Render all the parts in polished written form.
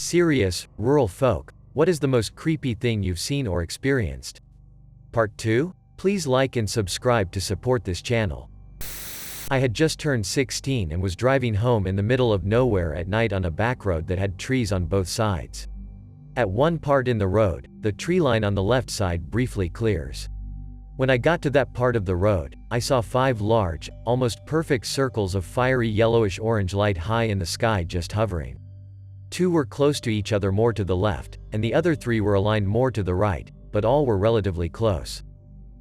Serious, rural folk, what is the most creepy thing you've seen or experienced? Part 2? Please like and subscribe to support this channel. I had just turned 16 and was driving home in the middle of nowhere at night on a back road that had trees on both sides. At one part in the road, the tree line on the left side briefly clears. When I got to that part of the road, I saw 5 large, almost perfect circles of fiery yellowish-orange light high in the sky just hovering. 2 were close to each other more to the left, and the other 3 were aligned more to the right, but all were relatively close.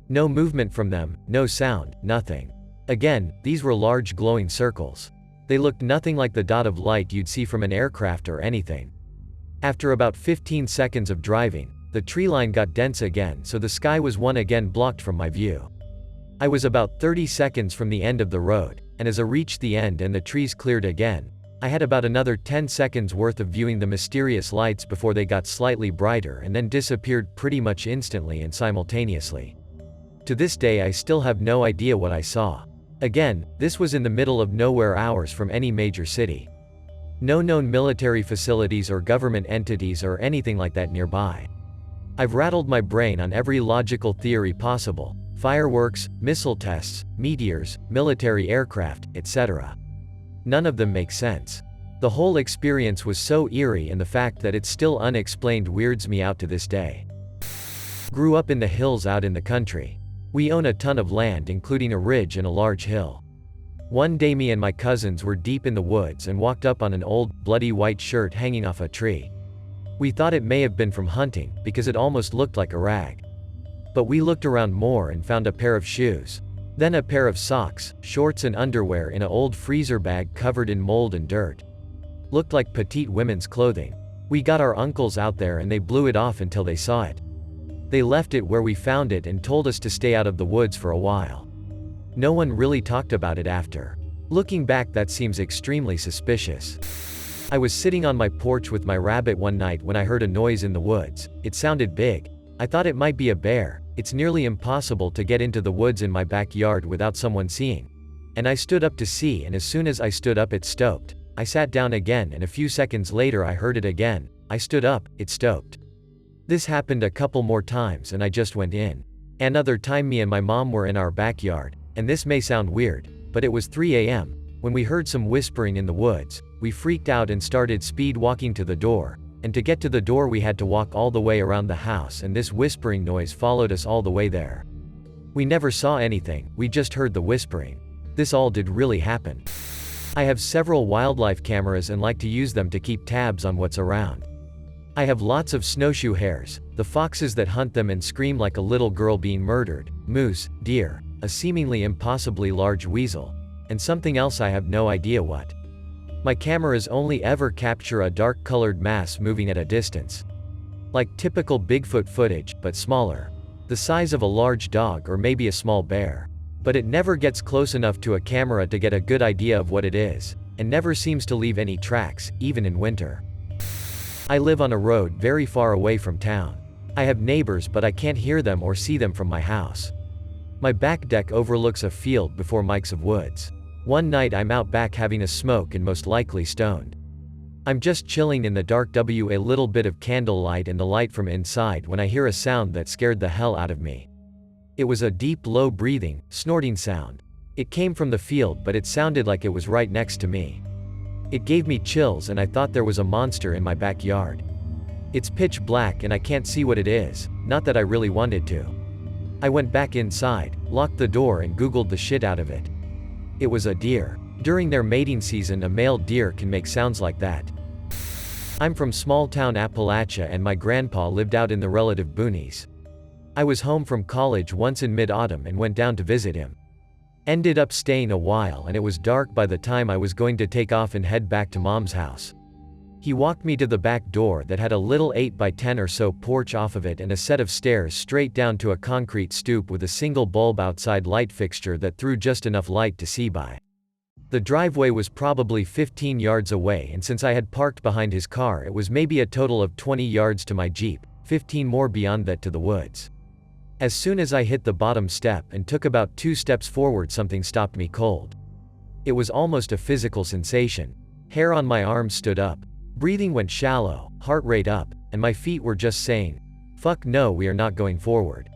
No movement from them, no sound, nothing. Again, these were large glowing circles. They looked nothing like the dot of light you'd see from an aircraft or anything. After about 15 seconds of driving, the tree line got dense again, so the sky was once again blocked from my view. I was about 30 seconds from the end of the road, and as I reached the end and the trees cleared again, I had about another 10 seconds worth of viewing the mysterious lights before they got slightly brighter and then disappeared pretty much instantly and simultaneously. To this day I still have no idea what I saw. Again, this was in the middle of nowhere hours from any major city. No known military facilities or government entities or anything like that nearby. I've rattled my brain on every logical theory possible: fireworks, missile tests, meteors, military aircraft, etc. None of them make sense. The whole experience was so eerie, and the fact that it's still unexplained weirds me out to this day. Grew up in the hills out in the country. We own a ton of land, including a ridge and a large hill. One day me and my cousins were deep in the woods and walked up on an old, bloody white shirt hanging off a tree. We thought it may have been from hunting, because it almost looked like a rag. But we looked around more and found a pair of shoes. Then a pair of socks, shorts and underwear in an old freezer bag covered in mold and dirt. Looked like petite women's clothing. We got our uncles out there and they blew it off until they saw it. They left it where we found it and told us to stay out of the woods for a while. No one really talked about it after. Looking back, that seems extremely suspicious. I was sitting on my porch with my rabbit one night when I heard a noise in the woods. It sounded big. I thought it might be a bear. It's nearly impossible to get into the woods in my backyard without someone seeing. And I stood up to see, and as soon as I stood up it stopped. I sat down again, and a few seconds later I heard it again. I stood up, it stopped. This happened a couple more times and I just went in. Another time me and my mom were in our backyard, and this may sound weird, but it was 3 a.m. when we heard some whispering in the woods. We freaked out and started speed walking to the door. And to get to the door we had to walk all the way around the house, and this whispering noise followed us all the way there. We never saw anything, we just heard the whispering. This all did really happen. I have several wildlife cameras and like to use them to keep tabs on what's around. I have lots of snowshoe hares, the foxes that hunt them and scream like a little girl being murdered, moose, deer, a seemingly impossibly large weasel, and something else I have no idea what. My cameras only ever capture a dark-colored mass moving at a distance. Like typical Bigfoot footage, but smaller. The size of a large dog or maybe a small bear. But it never gets close enough to a camera to get a good idea of what it is, and never seems to leave any tracks, even in winter. I live on a road very far away from town. I have neighbors, but I can't hear them or see them from my house. My back deck overlooks a field before mics of woods. One night I'm out back having a smoke and most likely stoned. I'm just chilling in the dark with a little bit of candlelight and the light from inside when I hear a sound that scared the hell out of me. It was a deep, low breathing, snorting sound. It came from the field, but it sounded like it was right next to me. It gave me chills and I thought there was a monster in my backyard. It's pitch black and I can't see what it is, not that I really wanted to. I went back inside, locked the door and Googled the shit out of it. It was a deer. During their mating season, a male deer can make sounds like that. I'm from small-town Appalachia and my grandpa lived out in the relative boonies. I was home from college once in mid-autumn and went down to visit him. Ended up staying a while and it was dark by the time I was going to take off and head back to Mom's house. He walked me to the back door that had a little 8x10 or so porch off of it and a set of stairs straight down to a concrete stoop with a single bulb outside light fixture that threw just enough light to see by. The driveway was probably 15 yards away, and since I had parked behind his car it was maybe a total of 20 yards to my Jeep, 15 more beyond that to the woods. As soon as I hit the bottom step and took about 2 steps forward, something stopped me cold. It was almost a physical sensation. Hair on my arms stood up. Breathing went shallow, heart rate up, and my feet were just saying, "Fuck no, we are not going forward."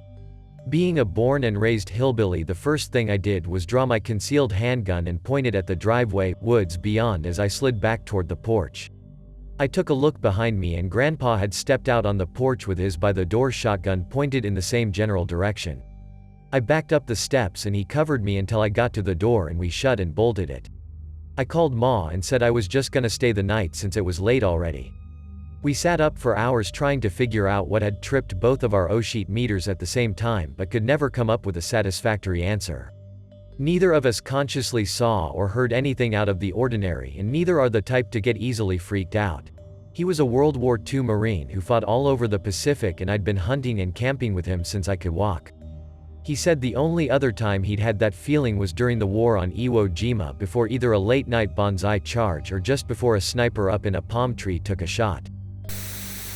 Being a born and raised hillbilly, the first thing I did was draw my concealed handgun and point it at the driveway, woods beyond as I slid back toward the porch. I took a look behind me and Grandpa had stepped out on the porch with his by-the-door shotgun pointed in the same general direction. I backed up the steps and he covered me until I got to the door and we shut and bolted it. I called Ma and said I was just gonna stay the night since it was late already. We sat up for hours trying to figure out what had tripped both of our O-sheet meters at the same time but could never come up with a satisfactory answer. Neither of us consciously saw or heard anything out of the ordinary and neither are the type to get easily freaked out. He was a World War II Marine who fought all over the Pacific and I'd been hunting and camping with him since I could walk. He said the only other time he'd had that feeling was during the war on Iwo Jima before either a late-night bonsai charge or just before a sniper up in a palm tree took a shot.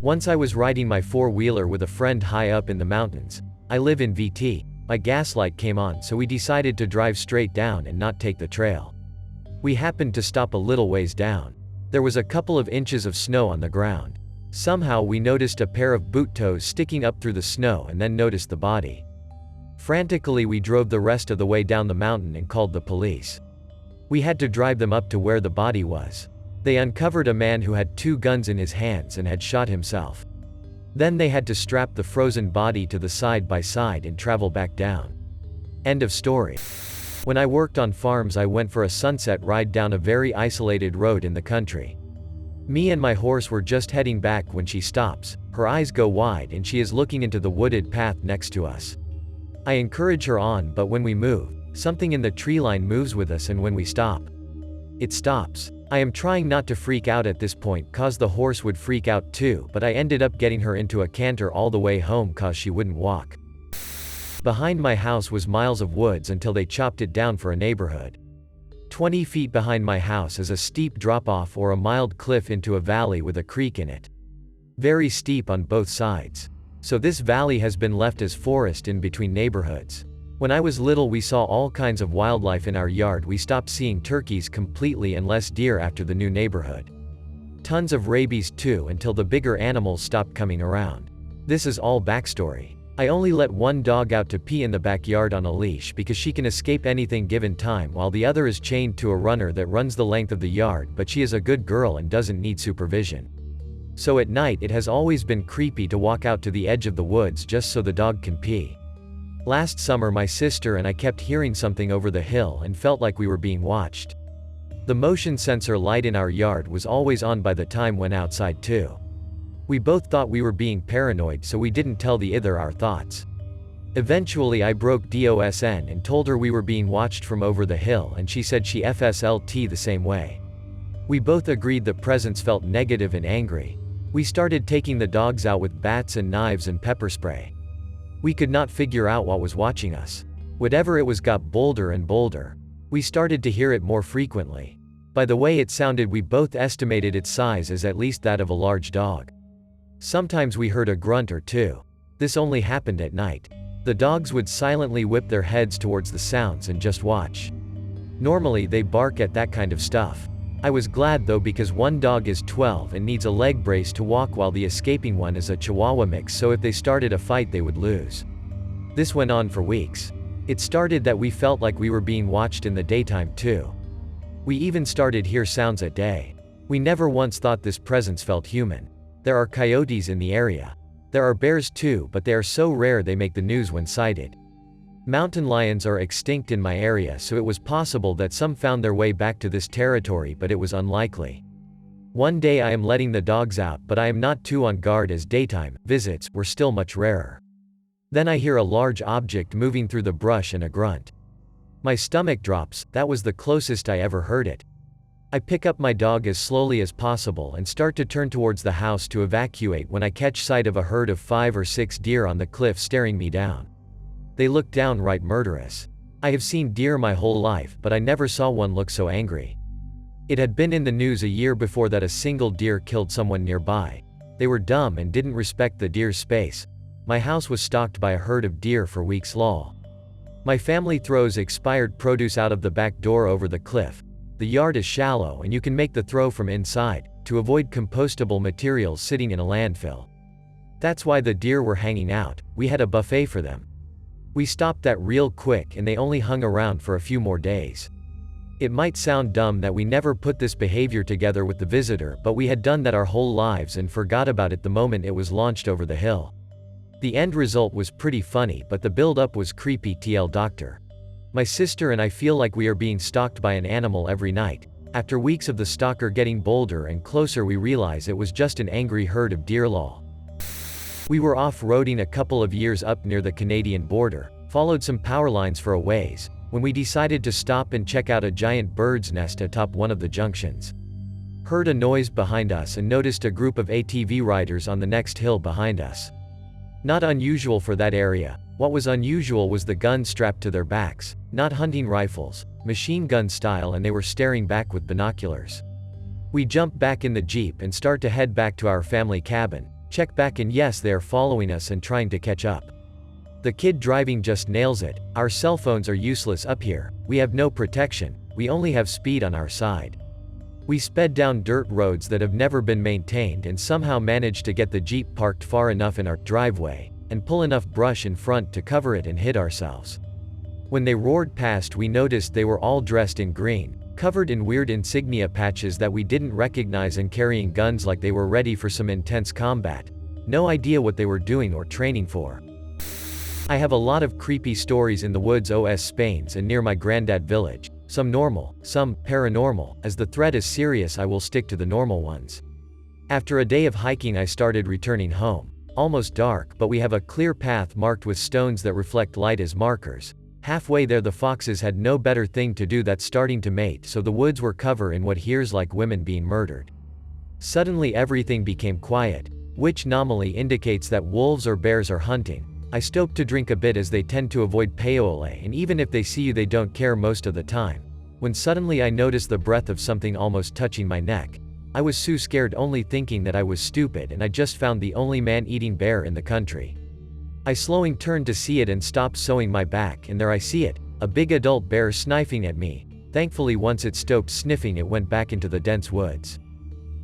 Once I was riding my four-wheeler with a friend high up in the mountains. I live in VT. My gas light came on so we decided to drive straight down and not take the trail. We happened to stop a little ways down. There was a couple of inches of snow on the ground. Somehow we noticed a pair of boot toes sticking up through the snow and then noticed the body. Frantically we drove the rest of the way down the mountain and called the police. We had to drive them up to where the body was. They uncovered a man who had 2 guns in his hands and had shot himself. Then they had to strap the frozen body to the side by side and travel back down. End of story. When I worked on farms I went for a sunset ride down a very isolated road in the country. Me and my horse were just heading back when she stops, her eyes go wide and she is looking into the wooded path next to us. I encourage her on but when we move, something in the tree line moves with us and when we stop, it stops. I am trying not to freak out at this point cause the horse would freak out too but I ended up getting her into a canter all the way home cause she wouldn't walk. Behind my house was miles of woods until they chopped it down for a neighborhood. 20 feet behind my house is a steep drop-off or a mild cliff into a valley with a creek in it. Very steep on both sides. So this valley has been left as forest in between neighborhoods. When I was little we saw all kinds of wildlife in our yard. We stopped seeing turkeys completely and less deer after the new neighborhood. Tons of rabies too until the bigger animals stopped coming around. This is all backstory. I only let one dog out to pee in the backyard on a leash because she can escape anything given time while the other is chained to a runner that runs the length of the yard but she is a good girl and doesn't need supervision. So at night it has always been creepy to walk out to the edge of the woods just so the dog can pee. Last summer my sister and I kept hearing something over the hill and felt like we were being watched. The motion sensor light in our yard was always on by the time went outside too. We both thought we were being paranoid so we didn't tell the other our thoughts. Eventually I broke DOSN and told her we were being watched from over the hill and she said she FSLT the same way. We both agreed the presence felt negative and angry. We started taking the dogs out with bats and knives and pepper spray. We could not figure out what was watching us. Whatever it was got bolder and bolder. We started to hear it more frequently. By the way it sounded we both estimated its size as at least that of a large dog. Sometimes we heard a grunt or two. This only happened at night. The dogs would silently whip their heads towards the sounds and just watch. Normally they bark at that kind of stuff. I was glad though because one dog is 12 and needs a leg brace to walk while the escaping one is a Chihuahua mix so if they started a fight they would lose. This went on for weeks. It started that we felt like we were being watched in the daytime too. We even started hear sounds at day. We never once thought this presence felt human. There are coyotes in the area. There are bears too but they are so rare they make the news when sighted. Mountain lions are extinct in my area so it was possible that some found their way back to this territory but it was unlikely. One day I am letting the dogs out but I am not too on guard as daytime visits were still much rarer. Then I hear a large object moving through the brush and a grunt. My stomach drops, that was the closest I ever heard it. I pick up my dog as slowly as possible and start to turn towards the house to evacuate when I catch sight of a herd of 5 or 6 deer on the cliff staring me down. They look downright murderous. I have seen deer my whole life but I never saw one look so angry. It had been in the news a year before that a single deer killed someone nearby. They were dumb and didn't respect the deer's space. My house was stalked by a herd of deer for weeks long. My family throws expired produce out of the back door over the cliff. The yard is shallow and you can make the throw from inside. to avoid compostable materials sitting in a landfill. That's why the deer were hanging out, we had a buffet for them. We stopped that real quick and they only hung around for a few more days. It might sound dumb that we never put this behavior together with the visitor, but we had done that our whole lives and forgot about it the moment it was launched over the hill. The end result was pretty funny, but the build-up was creepy. TL Doctor. My sister and I feel like we are being stalked by an animal every night. After weeks of the stalker getting bolder and closer, we realize it was just an angry herd of deer. Lol. We were off-roading a couple of years up near the Canadian border, followed some power lines for a ways, when we decided to stop and check out a giant bird's nest atop one of the junctions. Heard a noise behind us and noticed a group of ATV riders on the next hill behind us. Not unusual for that area. What was unusual was the guns strapped to their backs, not hunting rifles, machine gun style, and they were staring back with binoculars. We jump back in the Jeep and start to head back to our family cabin, check back, and yes, they are following us and trying to catch up. The kid driving just nails it. Our cell phones are useless up here, we have no protection, we only have speed on our side. We sped down dirt roads that have never been maintained and somehow managed to get the Jeep parked far enough in our driveway, and pull enough brush in front to cover it and hid ourselves. When they roared past, we noticed they were all dressed in green, covered in weird insignia patches that we didn't recognize, and carrying guns like they were ready for some intense combat. No idea what they were doing or training for. I have a lot of creepy stories in the woods OS Spain's and near my granddad village. Some normal, some paranormal. As the threat is serious, I will stick to the normal ones. After a day of hiking, I started returning home. Almost dark, but we have a clear path marked with stones that reflect light as markers. Halfway there, the foxes had no better thing to do than starting to mate, so the woods were covered in what hears like women being murdered. Suddenly everything became quiet, which normally indicates that wolves or bears are hunting. I stopped to drink a bit, as they tend to avoid payola, and even if they see you they don't care most of the time. When suddenly I noticed the breath of something almost touching my neck. I was so scared, only thinking that I was stupid and I just found the only man-eating bear in the country. I slowing turned to see it and stopped sewing my back, and there I see it, a big adult bear sniffing at me. Thankfully once it stopped sniffing, it went back into the dense woods.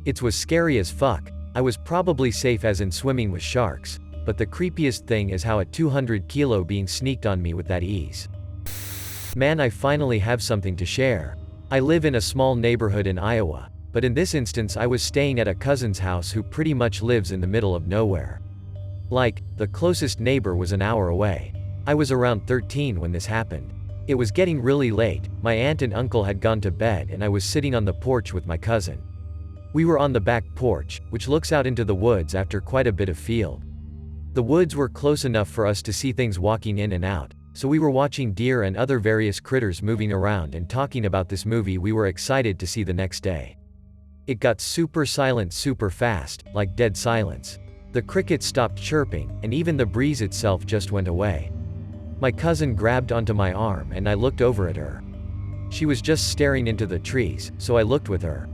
It was scary as fuck. I was probably safe as in swimming with sharks. But the creepiest thing is how a 200 kilo being sneaked on me with that ease. Man, I finally have something to share. I live in a small neighborhood in Iowa, but in this instance I was staying at a cousin's house who pretty much lives in the middle of nowhere. Like, the closest neighbor was an hour away. I was around 13 when this happened. It was getting really late, my aunt and uncle had gone to bed, and I was sitting on the porch with my cousin. We were on the back porch, which looks out into the woods after quite a bit of field. The woods were close enough for us to see things walking in and out, so we were watching deer and other various critters moving around and talking about this movie we were excited to see the next day. It got super silent super fast, like dead silence. The crickets stopped chirping, and even the breeze itself just went away. My cousin grabbed onto my arm and I looked over at her. She was just staring into the trees, so I looked with her.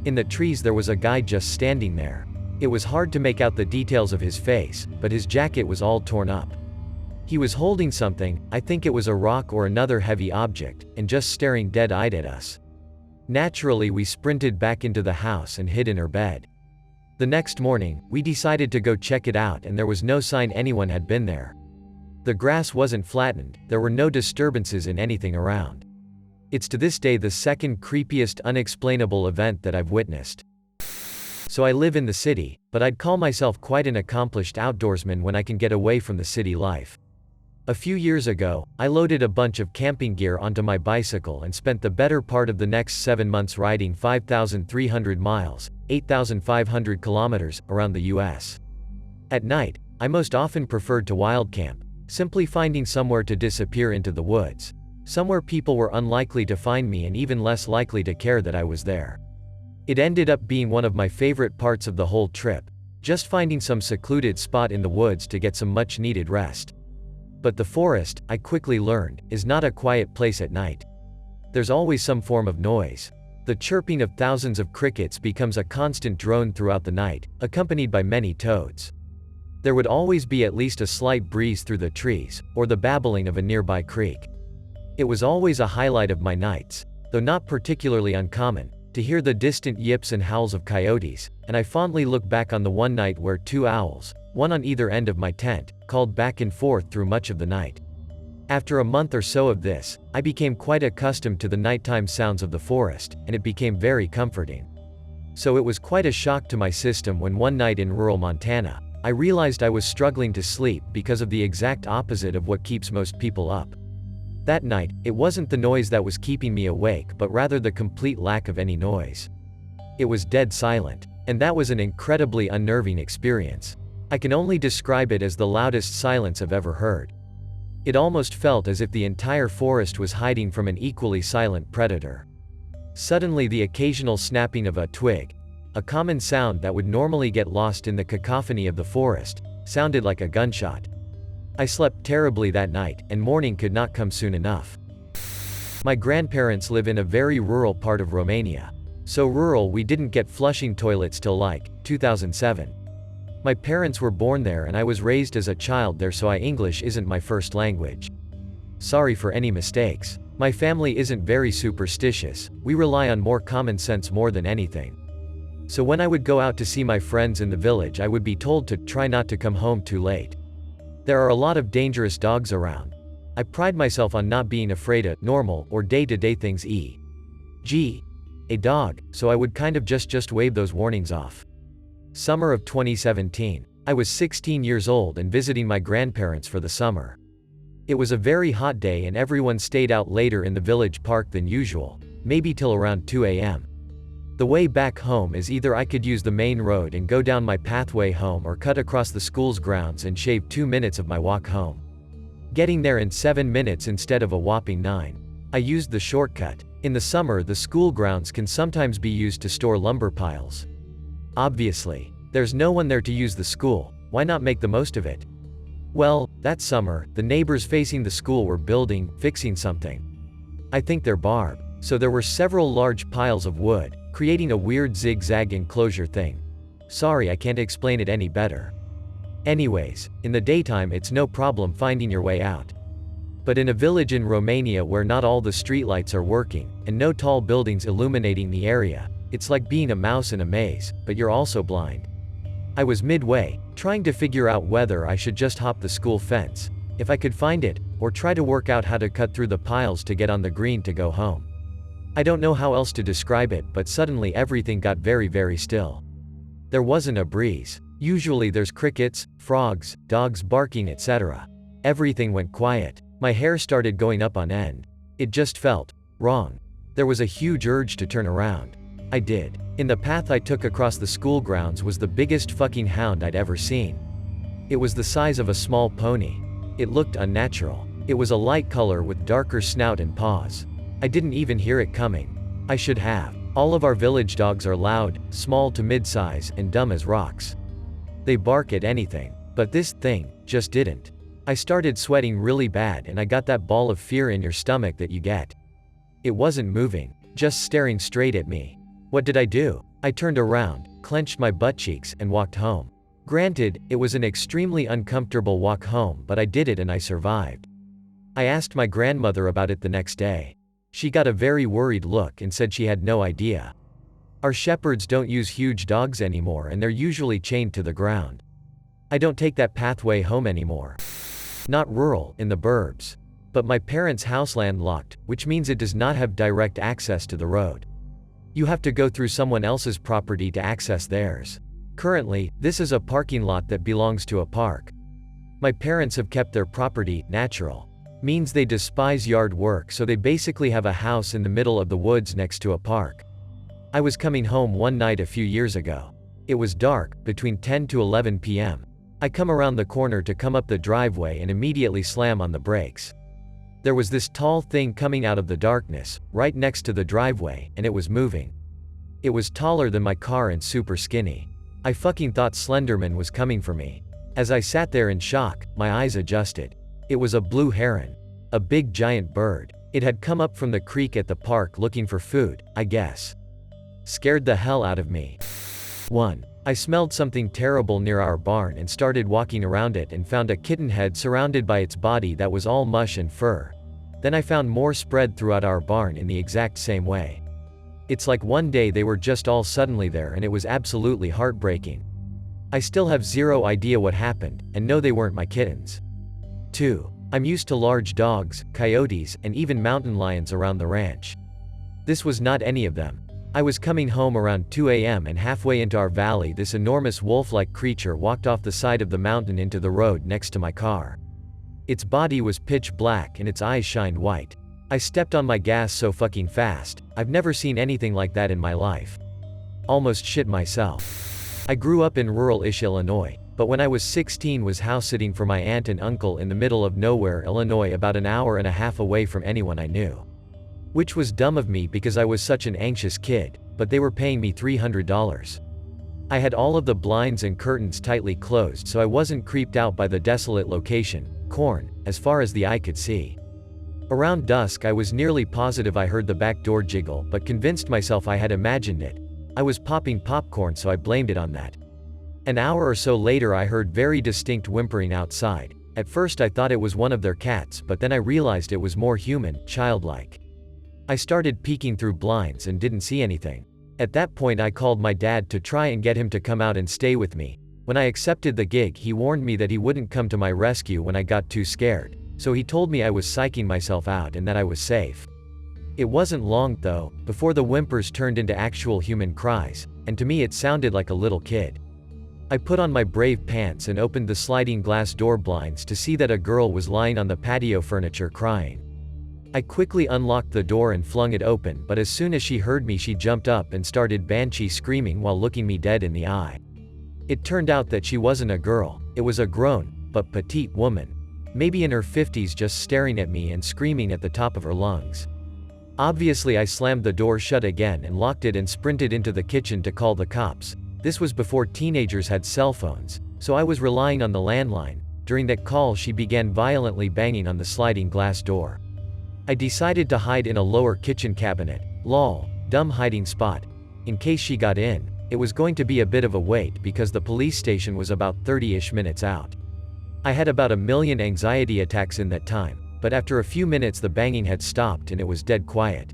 In the trees there was a guy just standing there. It was hard to make out the details of his face, but his jacket was all torn up. He was holding something, I think it was a rock or another heavy object, and just staring dead-eyed at us. Naturally we sprinted back into the house and hid in her bed. The next morning, we decided to go check it out, and there was no sign anyone had been there. The grass wasn't flattened, there were no disturbances in anything around. It's to this day the second creepiest unexplainable event that I've witnessed. So I live in the city, but I'd call myself quite an accomplished outdoorsman when I can get away from the city life. A few years ago, I loaded a bunch of camping gear onto my bicycle and spent the better part of the next 7 months riding 5,300 miles, 8,500 kilometers, around the US. At night, I most often preferred to wild camp, simply finding somewhere to disappear into the woods. Somewhere people were unlikely to find me and even less likely to care that I was there. It ended up being one of my favorite parts of the whole trip, just finding some secluded spot in the woods to get some much needed rest. But the forest, I quickly learned, is not a quiet place at night. There's always some form of noise. The chirping of thousands of crickets becomes a constant drone throughout the night, accompanied by many toads. There would always be at least a slight breeze through the trees, or the babbling of a nearby creek. It was always a highlight of my nights, though not particularly uncommon, to hear the distant yips and howls of coyotes, and I fondly look back on the one night where 2 owls, one on either end of my tent, called back and forth through much of the night. After a month or so of this, I became quite accustomed to the nighttime sounds of the forest, and it became very comforting. So it was quite a shock to my system when one night in rural Montana, I realized I was struggling to sleep because of the exact opposite of what keeps most people up. That night, it wasn't the noise that was keeping me awake but rather the complete lack of any noise. It was dead silent, and that was an incredibly unnerving experience. I can only describe it as the loudest silence I've ever heard. It almost felt as if the entire forest was hiding from an equally silent predator. Suddenly the occasional snapping of a twig, a common sound that would normally get lost in the cacophony of the forest, sounded like a gunshot. I slept terribly that night, and morning could not come soon enough. My grandparents live in a very rural part of Romania. So rural we didn't get flushing toilets till like 2007. My parents were born there and I was raised as a child there, so English isn't my first language. Sorry for any mistakes. My family isn't very superstitious, we rely on more common sense more than anything. So when I would go out to see my friends in the village, I would be told to try not to come home too late. There are a lot of dangerous dogs around. I pride myself on not being afraid of normal or day-to-day things, e.g. a dog, so I would kind of just wave those warnings off. Summer of 2017. I was 16 years old and visiting my grandparents for the summer. It was a very hot day and everyone stayed out later in the village park than usual, maybe till around 2 a.m. The way back home is either I could use the main road and go down my pathway home or cut across the school's grounds and shave 2 minutes of my walk home. Getting there in 7 minutes instead of a whopping 9. I used the shortcut. In the summer, the school grounds can sometimes be used to store lumber piles. Obviously, there's no one there to use the school, why not make the most of it? Well, that summer, the neighbors facing the school were fixing something. I think their barb. So there were several large piles of wood, creating a weird zigzag enclosure thing. Sorry, I can't explain it any better. Anyways, in the daytime it's no problem finding your way out. But in a village in Romania where not all the streetlights are working, and no tall buildings illuminating the area, it's like being a mouse in a maze, but you're also blind. I was midway, trying to figure out whether I should just hop the school fence, if I could find it, or try to work out how to cut through the piles to get on the green to go home. I don't know how else to describe it, but suddenly everything got very still. There wasn't a breeze. Usually there's crickets, frogs, dogs barking, etc. Everything went quiet. My hair started going up on end. It just felt wrong. There was a huge urge to turn around. I did. In the path I took across the school grounds was the biggest fucking hound I'd ever seen. It was the size of a small pony. It looked unnatural. It was a light color with darker snout and paws. I didn't even hear it coming. I should have. All of our village dogs are loud, small to mid-size, and dumb as rocks. They bark at anything. But this thing just didn't. I started sweating really bad and I got that ball of fear in your stomach that you get. It wasn't moving, just staring straight at me. What did I do? I turned around, clenched my butt cheeks, and walked home. Granted, it was an extremely uncomfortable walk home, but I did it and I survived. I asked my grandmother about it the next day. She got a very worried look and said she had no idea. Our shepherds don't use huge dogs anymore and they're usually chained to the ground. I don't take that pathway home anymore. Not rural, in the burbs. But my parents' house landlocked, which means it does not have direct access to the road. You have to go through someone else's property to access theirs. Currently, this is a parking lot that belongs to a park. My parents have kept their property natural. Means they despise yard work, so they basically have a house in the middle of the woods next to a park. I was coming home one night a few years ago. It was dark, between 10 to 11 p.m. I come around the corner to come up the driveway and immediately slam on the brakes. There was this tall thing coming out of the darkness, right next to the driveway, and it was moving. It was taller than my car and super skinny. I fucking thought Slenderman was coming for me. As I sat there in shock, my eyes adjusted. It was a blue heron. A big giant bird. It had come up from the creek at the park looking for food, I guess. Scared the hell out of me. 1. I smelled something terrible near our barn and started walking around it and found a kitten head surrounded by its body that was all mush and fur. Then I found more spread throughout our barn in the exact same way. It's like one day they were just all suddenly there and it was absolutely heartbreaking. I still have zero idea what happened, and know they weren't my kittens. 2. I'm used to large dogs, coyotes, and even mountain lions around the ranch. This was not any of them. I was coming home around 2 a.m. and halfway into our valley this enormous wolf-like creature walked off the side of the mountain into the road next to my car. Its body was pitch black and its eyes shined white. I stepped on my gas so fucking fast, I've never seen anything like that in my life. Almost shit myself. I grew up in rural-ish Illinois, but when I was 16 was house-sitting for my aunt and uncle in the middle of nowhere Illinois about an hour and a half away from anyone I knew. Which was dumb of me because I was such an anxious kid, but they were paying me $300. I had all of the blinds and curtains tightly closed so I wasn't creeped out by the desolate location, corn, as far as the eye could see. Around dusk I was nearly positive I heard the back door jiggle but convinced myself I had imagined it. I was popping popcorn so I blamed it on that. An hour or so later I heard very distinct whimpering outside. At first I thought it was one of their cats but then I realized it was more human, childlike. I started peeking through blinds and didn't see anything. At that point I called my dad to try and get him to come out and stay with me. When I accepted the gig he warned me that he wouldn't come to my rescue when I got too scared. So he told me I was psyching myself out and that I was safe. It wasn't long, though, before the whimpers turned into actual human cries, and to me it sounded like a little kid. I put on my brave pants and opened the sliding glass door blinds to see that a girl was lying on the patio furniture crying. I quickly unlocked the door and flung it open, but as soon as she heard me she jumped up and started banshee screaming while looking me dead in the eye. It turned out that she wasn't a girl, it was a grown, but petite woman. Maybe in her 50s, just staring at me and screaming at the top of her lungs. Obviously I slammed the door shut again and locked it and sprinted into the kitchen to call the cops. This was before teenagers had cell phones, so I was relying on the landline. During that call she began violently banging on the sliding glass door. I decided to hide in a lower kitchen cabinet. Lol, dumb hiding spot. In case she got in, it was going to be a bit of a wait because the police station was about 30-ish minutes out. I had about 1 million anxiety attacks in that time, but after a few minutes the banging had stopped and it was dead quiet.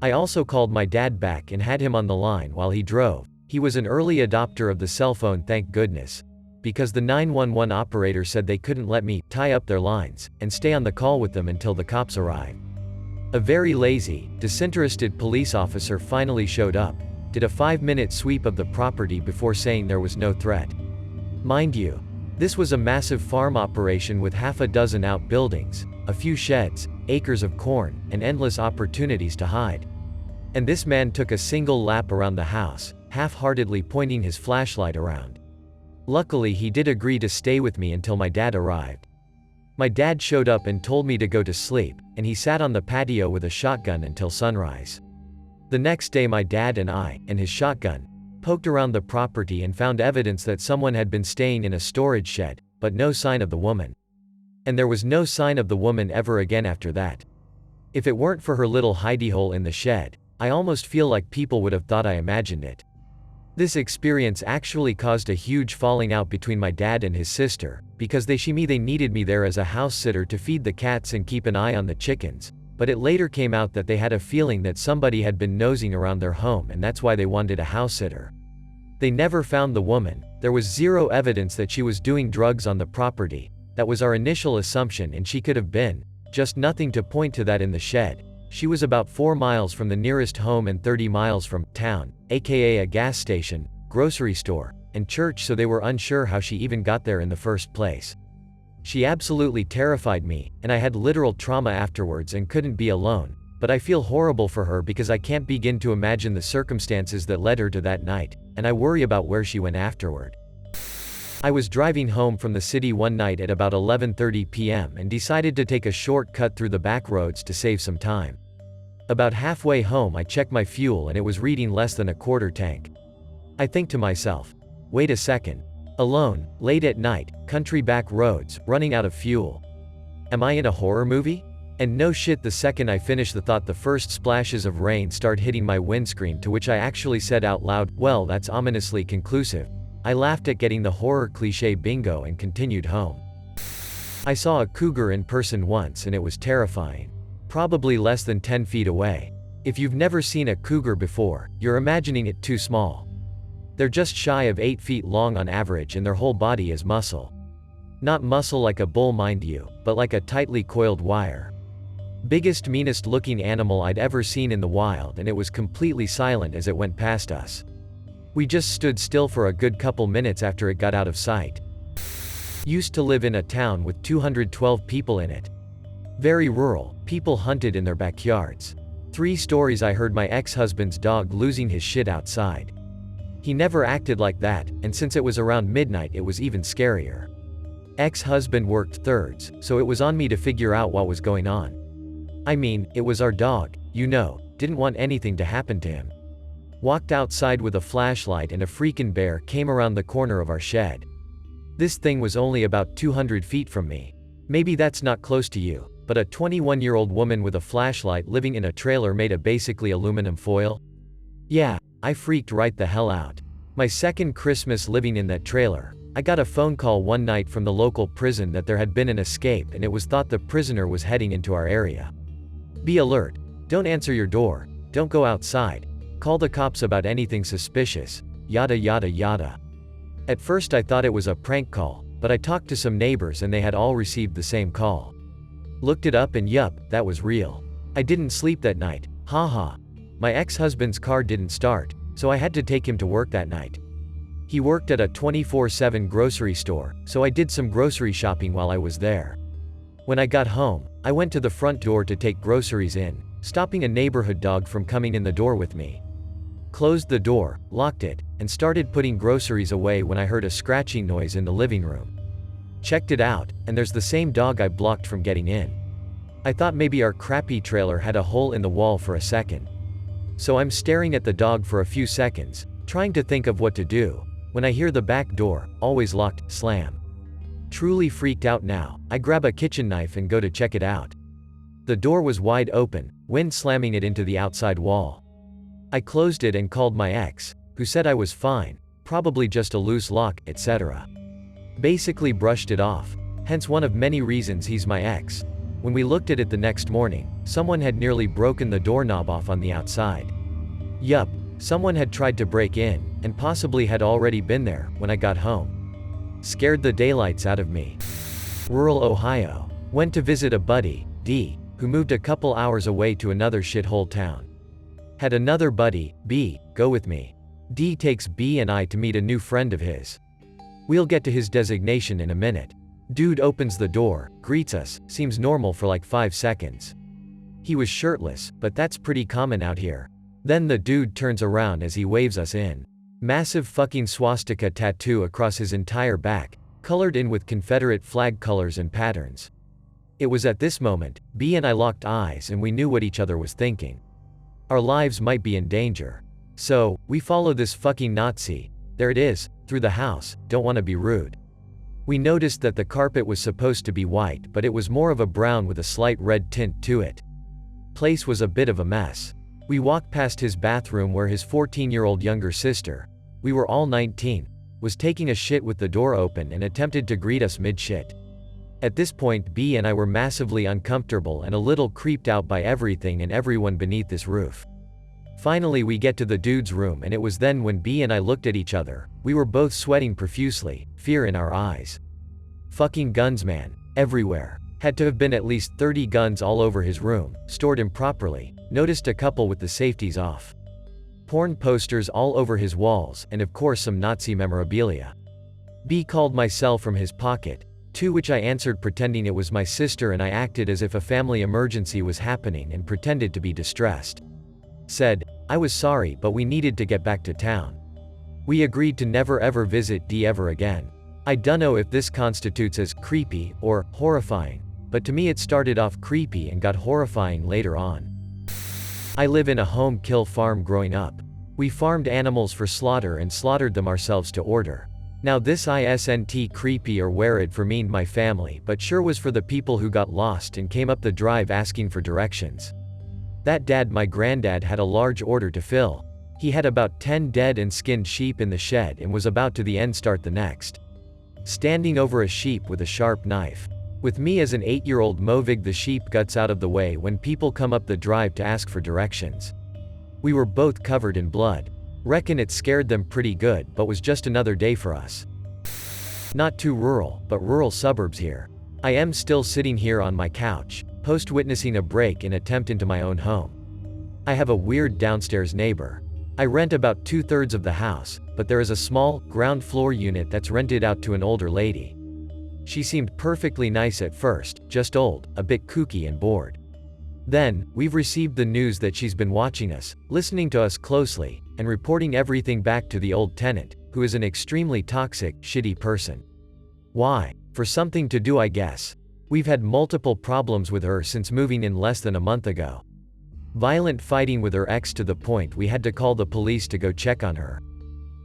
I also called my dad back and had him on the line while he drove. He was an early adopter of the cell phone, thank goodness. Because the 911 operator said they couldn't let me tie up their lines and stay on the call with them until the cops arrived. A very lazy, disinterested police officer finally showed up, did a 5-minute sweep of the property before saying there was no threat. Mind you, this was a massive farm operation with half a dozen outbuildings, a few sheds, acres of corn, and endless opportunities to hide. And this man took a single lap around the house, half-heartedly pointing his flashlight around. Luckily he did agree to stay with me until my dad arrived. My dad showed up and told me to go to sleep, and he sat on the patio with a shotgun until sunrise. The next day my dad and I, and his shotgun, poked around the property and found evidence that someone had been staying in a storage shed, but no sign of the woman. And there was no sign of the woman ever again after that. If it weren't for her little hidey hole in the shed, I almost feel like people would have thought I imagined it. This experience actually caused a huge falling out between my dad and his sister, because they needed me there as a house sitter to feed the cats and keep an eye on the chickens, but it later came out that they had a feeling that somebody had been nosing around their home and that's why they wanted a house sitter. They never found the woman. There was zero evidence that she was doing drugs on the property. That was our initial assumption, and she could have been. Just nothing to point to that in the shed. She was about 4 miles from the nearest home and 30 miles from town, aka a gas station, grocery store, and church, so they were unsure how she even got there in the first place. She absolutely terrified me, and I had literal trauma afterwards and couldn't be alone. But I feel horrible for her because I can't begin to imagine the circumstances that led her to that night, and I worry about where she went afterward. I was driving home from the city one night at about 11:30 p.m. and decided to take a shortcut through the back roads to save some time. About halfway home I checked my fuel and it was reading less than a quarter tank. I think to myself, wait a second. Alone, late at night, country back roads, running out of fuel. Am I in a horror movie? And no shit, the second I finished the thought the first splashes of rain start hitting my windscreen, to which I actually said out loud, well, that's ominously conclusive. I laughed at getting the horror cliché bingo and continued home. I saw a cougar in person once and it was terrifying. Probably less than 10 feet away. If you've never seen a cougar before, you're imagining it too small. They're just shy of 8 feet long on average and their whole body is muscle. Not muscle like a bull mind you, but like a tightly coiled wire. Biggest meanest looking animal I'd ever seen in the wild, and it was completely silent as it went past us. We just stood still for a good couple minutes after it got out of sight. Used to live in a town with 212 people in it. Very rural, people hunted in their backyards. 3 stories I heard my ex-husband's dog losing his shit outside. He never acted like that, and since it was around midnight it was even scarier. Ex-husband worked thirds, so it was on me to figure out what was going on. I mean, it was our dog, you know, didn't want anything to happen to him. Walked outside with a flashlight and a freakin' bear came around the corner of our shed. This thing was only about 200 feet from me. Maybe that's not close to you, but a 21-year-old woman with a flashlight living in a trailer made of basically aluminum foil? Yeah, I freaked right the hell out. My second Christmas living in that trailer, I got a phone call one night from the local prison that there had been an escape and it was thought the prisoner was heading into our area. Be alert. Don't answer your door. Don't go outside. Call the cops about anything suspicious. Yada yada yada. At first I thought it was a prank call, but I talked to some neighbors and they had all received the same call. Looked it up and yup, that was real. I didn't sleep that night. Haha. My ex-husband's car didn't start, so I had to take him to work that night. He worked at a 24/7 grocery store, so I did some grocery shopping while I was there. When I got home, I went to the front door to take groceries in, stopping a neighborhood dog from coming in the door with me. Closed the door, locked it, and started putting groceries away when I heard a scratching noise in the living room. Checked it out, and there's the same dog I blocked from getting in. I thought maybe our crappy trailer had a hole in the wall for a second. So I'm staring at the dog for a few seconds, trying to think of what to do, when I hear the back door, always locked, slam. Truly freaked out now, I grab a kitchen knife and go to check it out. The door was wide open, wind slamming it into the outside wall. I closed it and called my ex, who said I was fine, probably just a loose lock, etc. Basically brushed it off, hence one of many reasons he's my ex. When we looked at it the next morning, someone had nearly broken the doorknob off on the outside. Yup, someone had tried to break in, and possibly had already been there when I got home. Scared the daylights out of me. Rural Ohio. Went to visit a buddy, D, who moved a couple hours away to another shithole town. Had another buddy, B, go with me. D takes B and I to meet a new friend of his. We'll get to his designation in a minute. Dude opens the door, greets us, seems normal for like 5 seconds. He was shirtless, but that's pretty common out here. Then the dude turns around as he waves us in. Massive fucking swastika tattoo across his entire back, colored in with Confederate flag colors and patterns. It was at this moment, B and I locked eyes and we knew what each other was thinking. Our lives might be in danger. So, we follow this fucking Nazi, there it is, through the house, don't want to be rude. We noticed that the carpet was supposed to be white, but it was more of a brown with a slight red tint to it. Place was a bit of a mess. We walked past his bathroom where his 14-year-old younger sister, we were all 19, was taking a shit with the door open and attempted to greet us mid-shit. At this point B and I were massively uncomfortable and a little creeped out by everything and everyone beneath this roof. Finally we get to the dude's room and it was then when B and I looked at each other, we were both sweating profusely, fear in our eyes. Fucking guns man, everywhere. Had to have been at least 30 guns all over his room, stored improperly, noticed a couple with the safeties off. Porn posters all over his walls and of course some Nazi memorabilia. B called my cell from his pocket, to which I answered pretending it was my sister and I acted as if a family emergency was happening and pretended to be distressed. Said, I was sorry but we needed to get back to town. We agreed to never ever visit D ever again. I dunno if this constitutes as creepy or horrifying, but to me it started off creepy and got horrifying later on. I live in a home-kill farm growing up. We farmed animals for slaughter and slaughtered them ourselves to order. Now this isn't creepy or weird for me and my family but sure was for the people who got lost and came up the drive asking for directions. That dad my granddad had a large order to fill. He had about 10 dead and skinned sheep in the shed and was about to the end start the next. Standing over a sheep with a sharp knife. With me as an 8-year-old moving the sheep guts out of the way when people come up the drive to ask for directions. We were both covered in blood. Reckon it scared them pretty good, but was just another day for us. Not too rural, but rural suburbs here. I am still sitting here on my couch, post-witnessing a break-in attempt into my own home. I have a weird downstairs neighbor. I rent about 2/3 of the house, but there is a small, ground floor unit that's rented out to an older lady. She seemed perfectly nice at first, just old, a bit kooky and bored. Then, we've received the news that she's been watching us, listening to us closely, and reporting everything back to the old tenant, who is an extremely toxic, shitty person. Why? For something to do, I guess. We've had multiple problems with her since moving in less than a month ago. Violent fighting with her ex to the point we had to call the police to go check on her.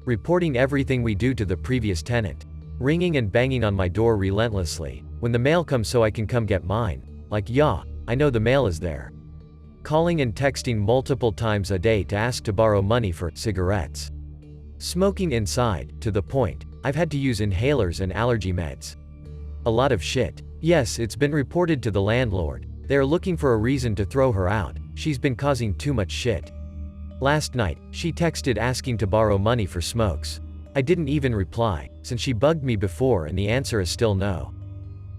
Reporting everything we do to the previous tenant. Ringing and banging on my door relentlessly, when the mail comes so I can come get mine. Like, yeah, I know the mail is there. Calling and texting multiple times a day to ask to borrow money for cigarettes. Smoking inside, to the point I've had to use inhalers and allergy meds. A lot of shit. Yes, it's been reported to the landlord. They are looking for a reason to throw her out. She's been causing too much shit. Last night, she texted asking to borrow money for smokes. I didn't even reply, since she bugged me before and the answer is still no.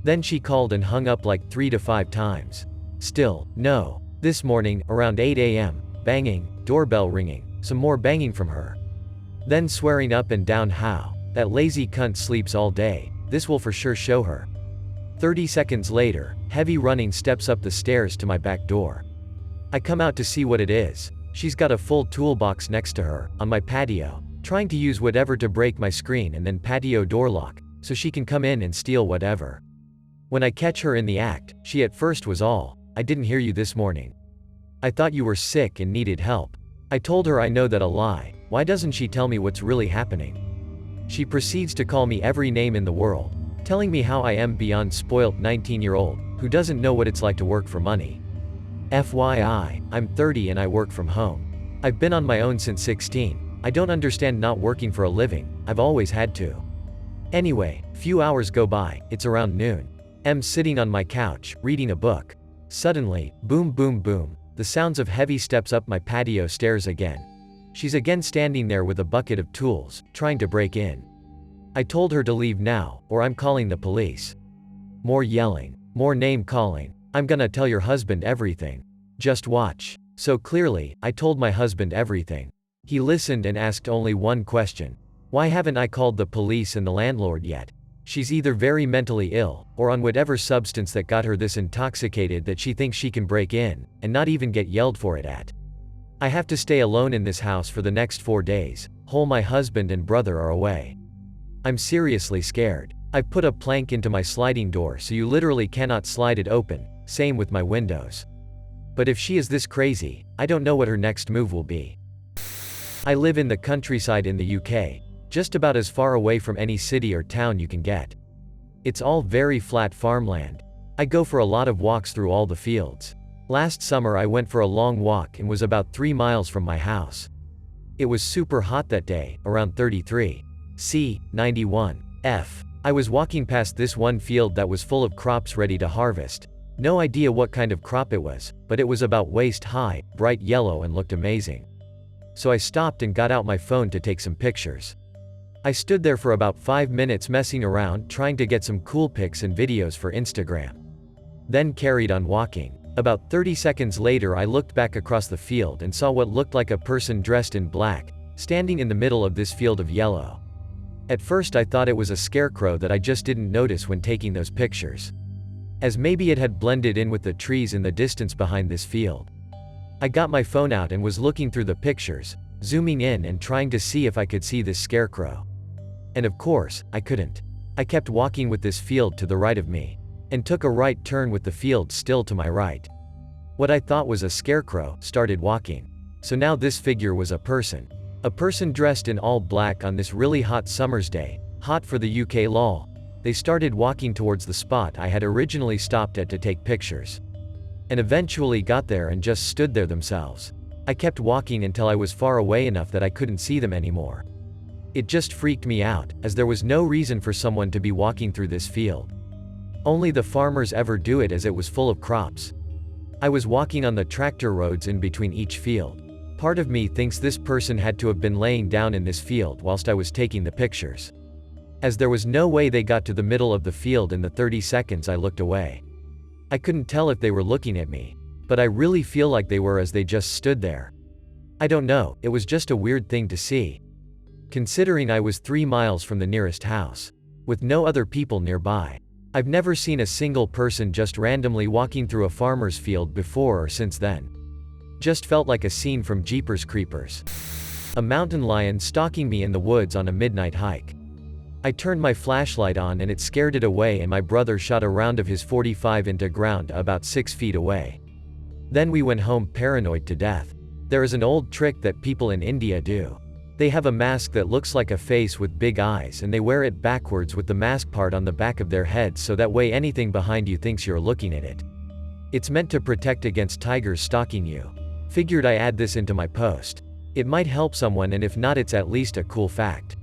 Then she called and hung up like 3 to 5 times. Still, no. This morning, around 8 a.m., banging, doorbell ringing, some more banging from her. Then swearing up and down how that lazy cunt sleeps all day, this will for sure show her. 30 seconds later, heavy running steps up the stairs to my back door. I come out to see what it is. She's got a full toolbox next to her, on my patio, trying to use whatever to break my screen and then patio door lock, so she can come in and steal whatever. When I catch her in the act, she at first was all, "I didn't hear you this morning. I thought you were sick and needed help." I told her I know that a lie. Why doesn't she tell me what's really happening? She proceeds to call me every name in the world, telling me how I am beyond spoilt 19-year-old, who doesn't know what it's like to work for money. FYI, I'm 30 and I work from home. I've been on my own since 16. I don't understand not working for a living, I've always had to. Anyway, few hours go by, it's around noon. I'm sitting on my couch, reading a book. Suddenly, boom boom boom, the sounds of heavy steps up my patio stairs again. She's again standing there with a bucket of tools, trying to break in. I told her to leave now, or I'm calling the police. More yelling, more name calling. I'm gonna tell your husband everything. Just watch. So clearly, I told my husband everything. He listened and asked only one question. Why haven't I called the police and the landlord yet? She's either very mentally ill, or on whatever substance that got her this intoxicated that she thinks she can break in, and not even get yelled for it at. I have to stay alone in this house for the next 4 days, whole my husband and brother are away. I'm seriously scared. I've put a plank into my sliding door so you literally cannot slide it open, same with my windows. But if she is this crazy, I don't know what her next move will be. I live in the countryside in the UK, just about as far away from any city or town you can get. It's all very flat farmland. I go for a lot of walks through all the fields. Last summer I went for a long walk and was about 3 miles from my house. It was super hot that day, around 33 C, 91 F. I was walking past this one field that was full of crops ready to harvest. No idea what kind of crop it was, but it was about waist high, bright yellow and looked amazing. So I stopped and got out my phone to take some pictures. I stood there for about 5 minutes messing around trying to get some cool pics and videos for Instagram. Then carried on walking. About 30 seconds later I looked back across the field and saw what looked like a person dressed in black, standing in the middle of this field of yellow. At first I thought it was a scarecrow that I just didn't notice when taking those pictures. As maybe it had blended in with the trees in the distance behind this field. I got my phone out and was looking through the pictures, zooming in and trying to see if I could see this scarecrow. And of course, I couldn't. I kept walking with this field to the right of me, and took a right turn with the field still to my right. What I thought was a scarecrow started walking. So now this figure was a person. A person dressed in all black on this really hot summer's day, hot for the UK lol. They started walking towards the spot I had originally stopped at to take pictures. And eventually got there and just stood there themselves. I kept walking until I was far away enough that I couldn't see them anymore. It just freaked me out, as there was no reason for someone to be walking through this field. Only the farmers ever do it as it was full of crops. I was walking on the tractor roads in between each field. Part of me thinks this person had to have been laying down in this field whilst I was taking the pictures, as there was no way they got to the middle of the field in the 30 seconds I looked away. I couldn't tell if they were looking at me, but I really feel like they were as they just stood there. I don't know, it was just a weird thing to see, considering I was 3 miles from the nearest house, with no other people nearby. I've never seen a single person just randomly walking through a farmer's field before or since then. Just felt like a scene from Jeepers Creepers. A mountain lion stalking me in the woods on a midnight hike. I turned my flashlight on and it scared it away, and my brother shot a round of his .45 into ground about 6 feet away. Then we went home paranoid to death. There is an old trick that people in India do. They have a mask that looks like a face with big eyes, and they wear it backwards with the mask part on the back of their heads, so that way anything behind you thinks you're looking at it. It's meant to protect against tigers stalking you. Figured I add this into my post. It might help someone, and if not, it's at least a cool fact.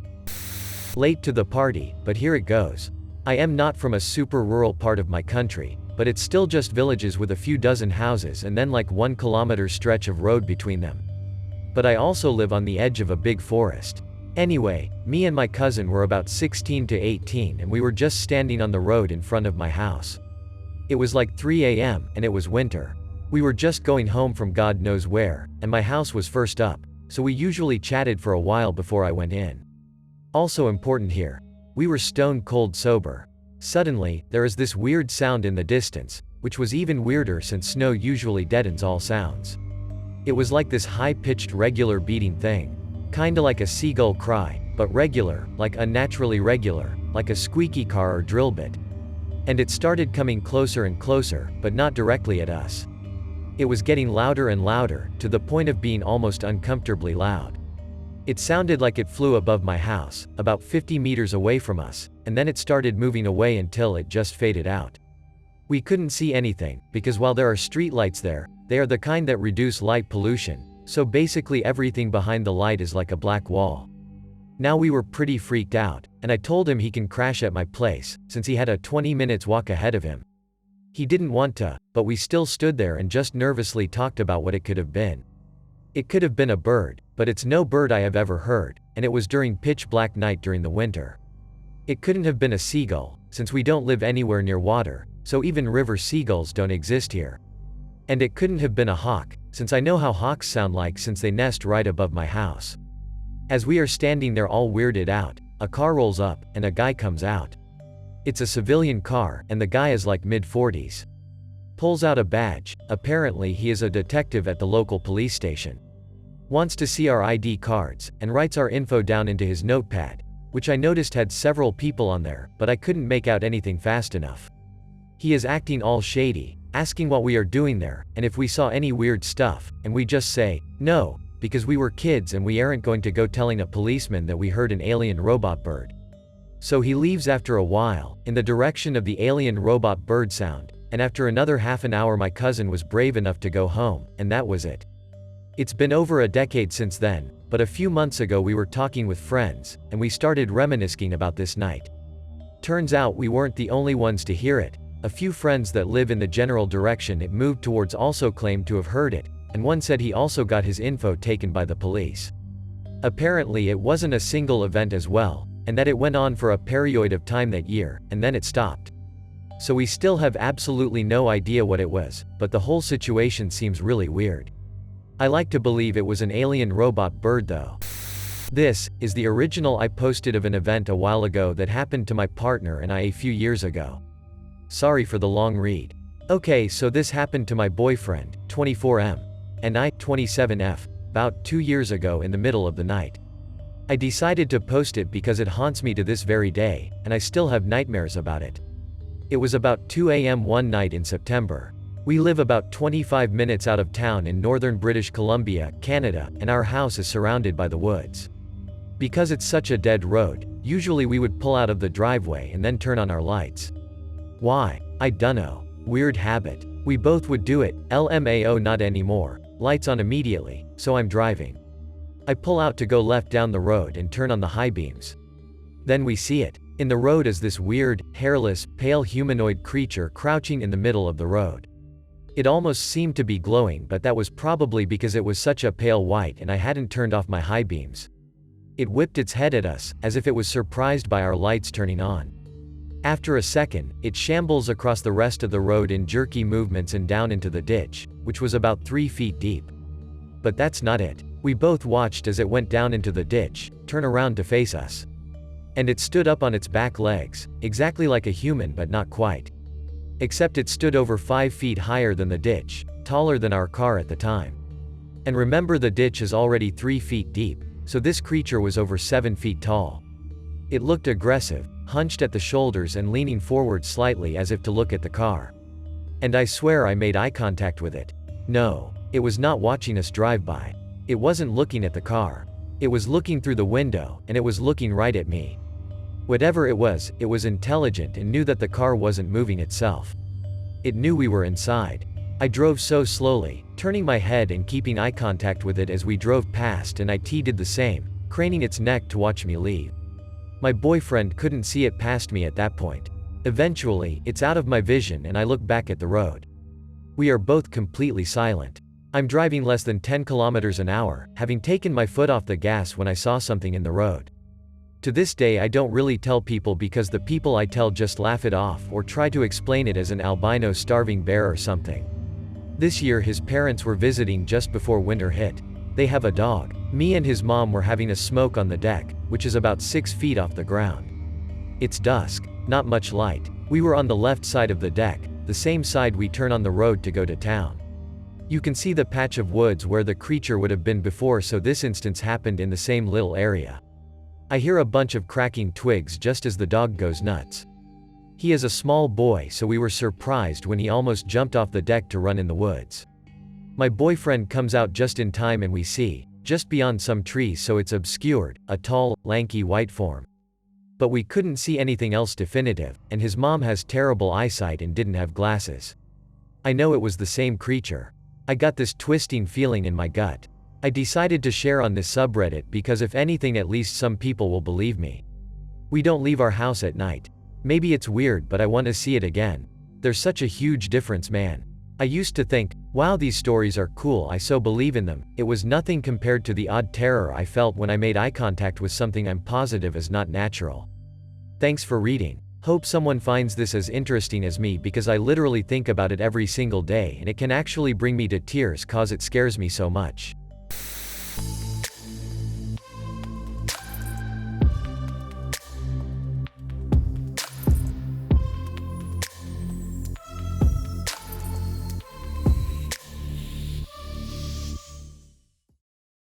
Late to the party, but here it goes. I am not from a super rural part of my country, but it's still just villages with a few dozen houses and then like 1 kilometer stretch of road between them. But I also live on the edge of a big forest. Anyway, me and my cousin were about 16 to 18, and we were just standing on the road in front of my house. It was like 3 a.m. and it was winter. We were just going home from God knows where, and my house was first up, so we usually chatted for a while before I went in. Also important here, we were stone cold sober. Suddenly, there is this weird sound in the distance, which was even weirder since snow usually deadens all sounds. It was like this high-pitched regular beating thing. Kinda like a seagull cry, but regular, like unnaturally regular, like a squeaky car or drill bit. And it started coming closer and closer, but not directly at us. It was getting louder and louder, to the point of being almost uncomfortably loud. It sounded like it flew above my house, about 50 meters away from us, and then it started moving away until it just faded out. We couldn't see anything, because while there are street lights there, they are the kind that reduce light pollution, so basically everything behind the light is like a black wall. Now we were pretty freaked out, and I told him he can crash at my place, since he had a 20 minutes walk ahead of him. He didn't want to, but we still stood there and just nervously talked about what it could have been. It could have been a bird, but it's no bird I have ever heard, and it was during pitch black night during the winter. It couldn't have been a seagull, since we don't live anywhere near water, so even river seagulls don't exist here. And it couldn't have been a hawk, since I know how hawks sound like since they nest right above my house. As we are standing there all weirded out, a car rolls up, and a guy comes out. It's a civilian car, and the guy is like mid-40s. Pulls out a badge, apparently he is a detective at the local police station. Wants to see our ID cards, and writes our info down into his notepad, which I noticed had several people on there, but I couldn't make out anything fast enough. He is acting all shady, asking what we are doing there, and if we saw any weird stuff, and we just say, no, because we were kids and we aren't going to go telling a policeman that we heard an alien robot bird. So he leaves after a while, in the direction of the alien robot bird sound, and after another half an hour my cousin was brave enough to go home, and that was it. It's been over a decade since then, but a few months ago we were talking with friends, and we started reminiscing about this night. Turns out we weren't the only ones to hear it. A few friends that live in the general direction it moved towards also claimed to have heard it, and one said he also got his info taken by the police. Apparently it wasn't a single event as well, and that it went on for a period of time that year, and then it stopped. So we still have absolutely no idea what it was, but the whole situation seems really weird. I like to believe it was an alien robot bird though. This is the original I posted of an event a while ago that happened to my partner and I a few years ago. Sorry for the long read. Okay, so this happened to my boyfriend, 24M, and I, 27F, about 2 years ago in the middle of the night. I decided to post it because it haunts me to this very day, and I still have nightmares about it. It was about 2 a.m. one night in September. We live about 25 minutes out of town in northern British Columbia, Canada, and our house is surrounded by the woods. Because it's such a dead road, usually we would pull out of the driveway and then turn on our lights. Why? I dunno. Weird habit. We both would do it, LMAO not anymore. Lights on immediately, so I'm driving. I pull out to go left down the road and turn on the high beams. Then we see it. In the road is this weird, hairless, pale humanoid creature crouching in the middle of the road. It almost seemed to be glowing, but that was probably because it was such a pale white and I hadn't turned off my high beams. It whipped its head at us, as if it was surprised by our lights turning on. After a second, it shambles across the rest of the road in jerky movements and down into the ditch, which was about 3 feet deep. But that's not it. We both watched as it went down into the ditch, turn around to face us. And it stood up on its back legs, exactly like a human but not quite. Except it stood over 5 feet higher than the ditch, taller than our car at the time. And remember, the ditch is already 3 feet deep, so this creature was over 7 feet tall. It looked aggressive, hunched at the shoulders and leaning forward slightly as if to look at the car. And I swear I made eye contact with it. No, it was not watching us drive by. It wasn't looking at the car. It was looking through the window, and it was looking right at me. Whatever it was intelligent and knew that the car wasn't moving itself. It knew we were inside. I drove so slowly, turning my head and keeping eye contact with it as we drove past, and IT did the same, craning its neck to watch me leave. My boyfriend couldn't see it past me at that point. Eventually, it's out of my vision and I look back at the road. We are both completely silent. I'm driving less than 10 kilometers an hour, having taken my foot off the gas when I saw something in the road. To this day I don't really tell people because the people I tell just laugh it off or try to explain it as an albino starving bear or something. This year his parents were visiting just before winter hit. They have a dog. Me and his mom were having a smoke on the deck, which is about 6 feet off the ground. It's dusk, not much light. We were on the left side of the deck, the same side we turn on the road to go to town. You can see the patch of woods where the creature would have been before, so this instance happened in the same little area. I hear a bunch of cracking twigs just as the dog goes nuts. He is a small boy, so we were surprised when he almost jumped off the deck to run in the woods. My boyfriend comes out just in time and we see, just beyond some trees so it's obscured, a tall, lanky white form. But we couldn't see anything else definitive, and his mom has terrible eyesight and didn't have glasses. I know it was the same creature. I got this twisting feeling in my gut. I decided to share on this subreddit because if anything, at least some people will believe me. We don't leave our house at night. Maybe it's weird, but I want to see it again. There's such a huge difference, man. I used to think, wow, these stories are cool, I so believe in them. It was nothing compared to the odd terror I felt when I made eye contact with something I'm positive is not natural. Thanks for reading. Hope someone finds this as interesting as me because I literally think about it every single day and it can actually bring me to tears cause it scares me so much.